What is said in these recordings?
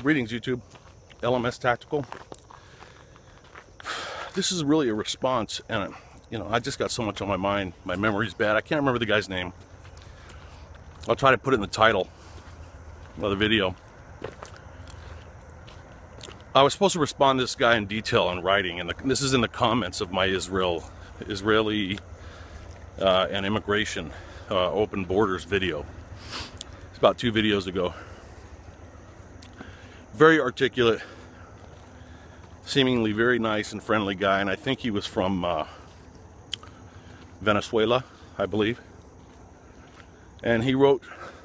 Greetings, YouTube. LMS Tactical. This is really a response, and I just got so much on my mind. My memory's bad. I can't remember the guy's name. I'll try to put it in the title of the video. I was supposed to respond to this guy in detail on writing, and this is in the comments of my Israeli and immigration open borders video. It's about 2 videos ago. Very articulate, seemingly very nice and friendly guy, and I think he was from Venezuela, I believe. And he wrote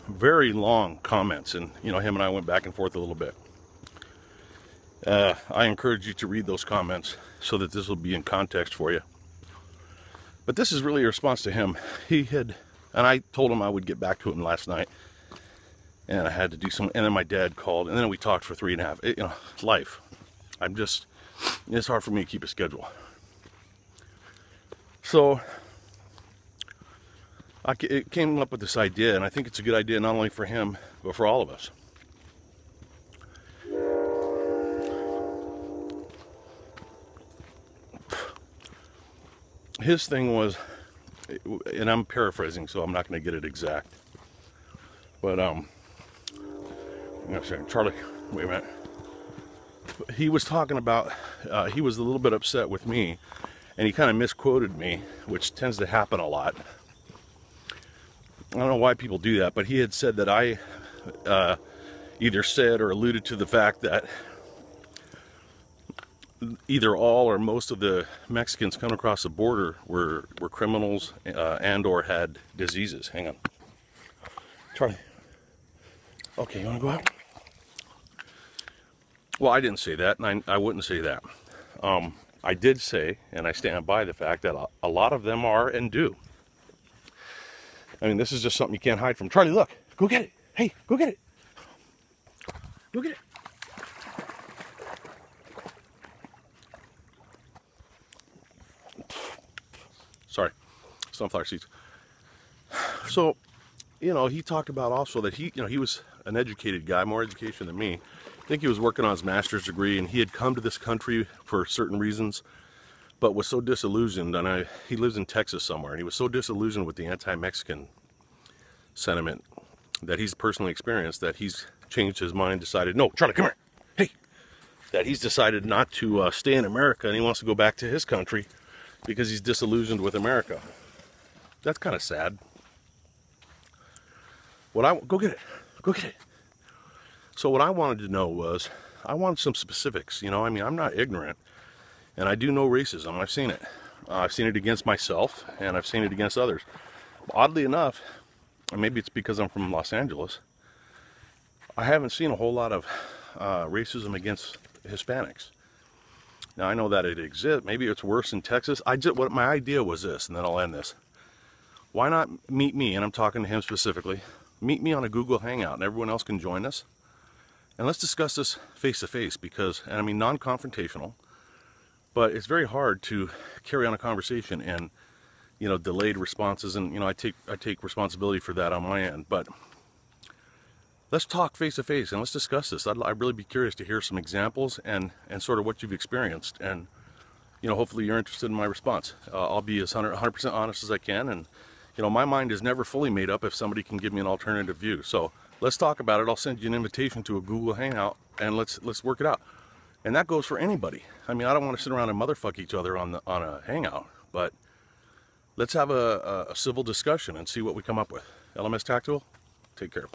very long comments, and him and I went back and forth a little bit. I encourage you to read those comments so that this will be in context for you. But this is really a response to him. And I told him I would get back to him last night, and I had to do some, and then my dad called, and then we talked for 3.5, life. It's hard for me to keep a schedule. So, it came up with this idea, and I think it's a good idea not only for him, but for all of us. His thing was, and I'm paraphrasing, so I'm not going to get it exact, but Charlie, wait a minute. He was talking about, he was a little bit upset with me, and he kind of misquoted me, which tends to happen a lot. I don't know why people do that, but he had said that I either said or alluded to the fact that either all or most of the Mexicans coming across the border were criminals and or had diseases. Hang on. Charlie. Okay, you want to go out? Well, I didn't say that, and I wouldn't say that. I did say, and I stand by the fact that a lot of them are and do. I mean, this is just something you can't hide from. Charlie, look. Go get it. Hey, go get it. Go get it. Sorry. Sunflower seeds. So, he talked about also that he was an educated guy, more education than me. I think he was working on his master's degree, and he had come to this country for certain reasons, but was so disillusioned, and he lives in Texas somewhere, and he was so disillusioned with the anti-Mexican sentiment that he's personally experienced that he's changed his mind, decided, no, Charlie, come here, hey, that he's decided not to stay in America, and he wants to go back to his country because he's disillusioned with America. That's kind of sad. Go get it. Go get it. So what I wanted to know was, I wanted some specifics. I'm not ignorant, and I do know racism. I've seen it. I've seen it against myself, and I've seen it against others. Oddly enough, and maybe it's because I'm from Los Angeles, I haven't seen a whole lot of racism against Hispanics. Now, I know that it exists. Maybe it's worse in Texas. What my idea was this, and then I'll end this. Why not meet me, and I'm talking to him specifically, meet me on a Google Hangout, and everyone else can join us. And let's discuss this face-to-face, because, and I mean non-confrontational, but it's very hard to carry on a conversation and, delayed responses, and, I take responsibility for that on my end, but let's talk face-to-face and let's discuss this. I'd really be curious to hear some examples and sort of what you've experienced, and, hopefully you're interested in my response. I'll be as 100% honest as I can, and, my mind is never fully made up if somebody can give me an alternative view. So let's talk about it. I'll send you an invitation to a Google Hangout, and let's work it out. And that goes for anybody. I mean, I don't want to sit around and motherfuck each other on a Hangout, but let's have a civil discussion and see what we come up with. LMS Tactical, take care.